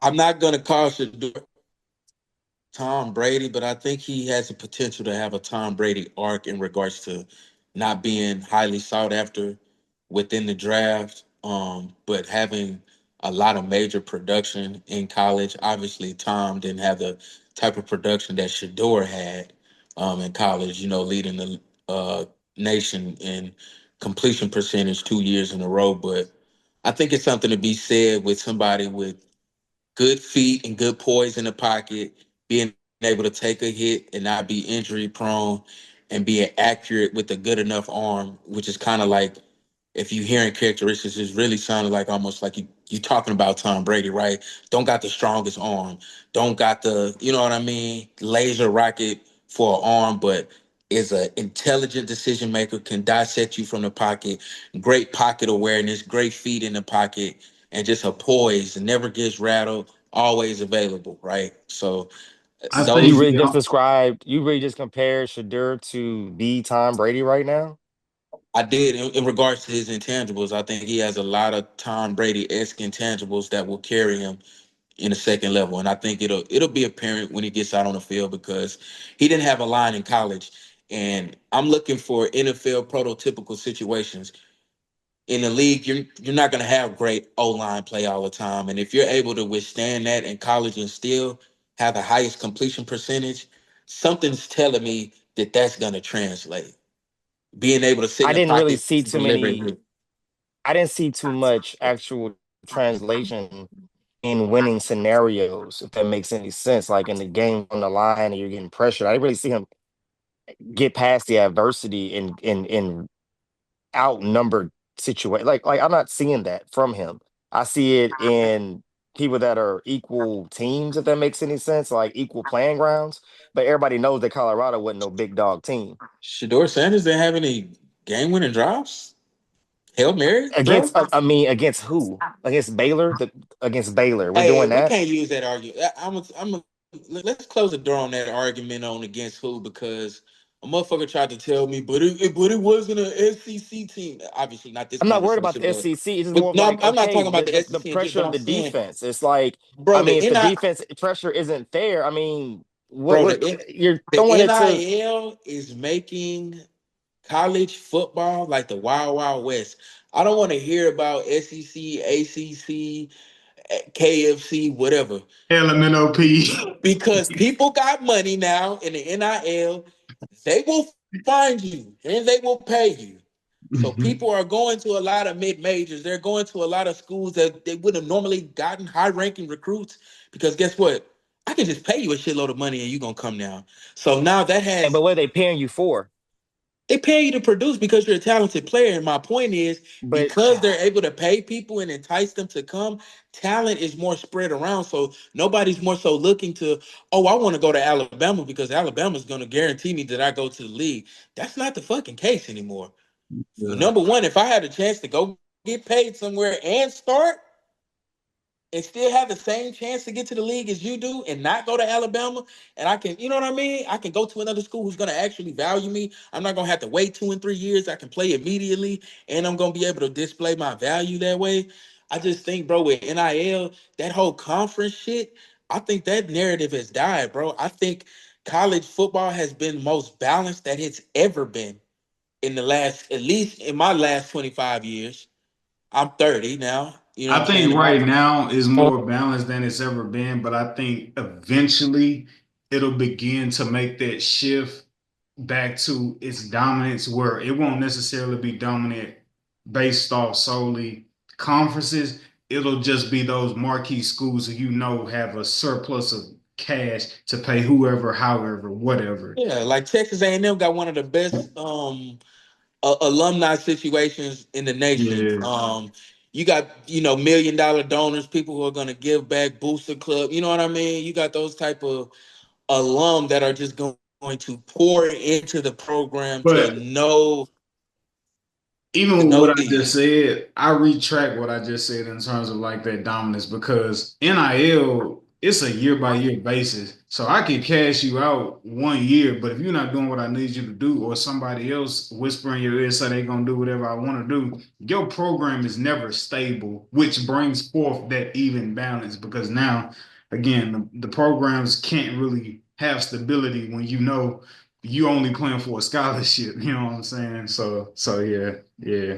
I'm not gonna call Shedeur Tom Brady, but I think he has the potential to have a Tom Brady arc in regards to not being highly sought after within the draft, but having a lot of major production in college. Obviously, Tom didn't have the type of production that Shedeur had in college. Leading the uh, nation in completion percentage 2 years in a row. But I think it's something to be said with somebody with good feet and good poise in the pocket, being able to take a hit and not be injury prone, and being accurate with a good enough arm, which is kind of like, if you hearing characteristics, it's really sounding like almost like you talking about Tom Brady, right? Don't got the strongest arm, don't got the, you know what I mean, laser rocket for an arm, but is an intelligent decision maker, can dissect you from the pocket, great pocket awareness, great feet in the pocket, and just a poise, never gets rattled, always available, right? So I So you those, think really just described, you really just compared Shedeur to the Tom Brady right now? I did in regards to his intangibles. I think he has a lot of Tom Brady-esque intangibles that will carry him in the second level, and I think it'll be apparent when he gets out on the field because he didn't have a line in college, and I'm looking for NFL prototypical situations in the league. You're not going to have great O line play all the time, and if you're able to withstand that in college and still have the highest completion percentage, something's telling me that that's going to translate. Being able to sit in I the didn't really pocket, see too many, delivering. I didn't see too much actual translation in winning scenarios, if that makes any sense. Like in the game on the line and you're getting pressured. I didn't really see him get past the adversity in outnumbered situation. Like I'm not seeing that from him. I see it in people that are equal teams, if that makes any sense, like equal playing grounds. But everybody knows that Colorado wasn't no big dog team. Shador Sanders didn't have any game-winning drops. Hail Mary throw. I mean, against who? Against Baylor? Against Baylor. We're Hey, doing we that. can't use that argument. Let's close the door on that argument on against who, because a motherfucker tried to tell me, but it wasn't an SEC team. Obviously, not this I'm not worried about conversation, the but SEC. It's just more but of no, I'm, like, I'm not okay, talking about the the SEC, pressure but of I'm the saying, defense. It's like, I bro, mean, the if the NI, defense pressure isn't there, I mean, bro, what you're The throwing it to. NIL is making college football like the Wild Wild West. I don't want to hear about SEC, ACC, KFC, whatever. LMNOP. Because people got money now in the NIL, they will find you and they will pay you. So people are going to a lot of mid majors. They're going to a lot of schools that they would have normally gotten high ranking recruits because guess what? I can just pay you a shitload of money and you're gonna come now. So now that And but has what are they paying you for? they pay you to produce because you're a talented player. And my point is, But because they're able to pay people and entice them to come, talent is more spread around. So nobody's more so looking to, oh, I want to go to Alabama because Alabama's going to guarantee me that I go to the league. That's not the fucking case anymore. Yeah. Number one, if I had a chance to go get paid somewhere and start, and still have the same chance to get to the league as you do and not go to Alabama, and I can, you know what I mean? I can go to another school who's going to actually value me. I'm not going to have to wait 2 and 3 years. I can play immediately, and I'm going to be able to display my value that way. I just think, bro, with NIL, that whole conference shit, I think that narrative has died, bro. I think college football has been most balanced that it's ever been in the last, at least in my last 25 years. I'm 30 now. You know what I I'm saying? think In my right now is more balanced than it's ever been, but I think eventually it'll begin to make that shift back to its dominance where it won't necessarily be dominant based off solely conferences. It'll just be those marquee schools who have a surplus of cash to pay whoever, however, whatever. Yeah, like Texas A&M got one of the best alumni situations in the nation. Yeah. You got $1 million donors, people who are going to give back, booster club. You know what I mean? You got those type of alum that are just going to pour into the program to But even with no what I end. just said, I retract what I just said in terms of like that dominance because NIL it's a year by year basis. So I can cash you out 1 year, but if you're not doing what I need you to do, or somebody else whispering your ear say they're gonna do whatever I want to do, your program is never stable, which brings forth that even balance. Because now, again, the programs can't really have stability when you know you only playing for a scholarship. You know what I'm saying? So yeah, yeah.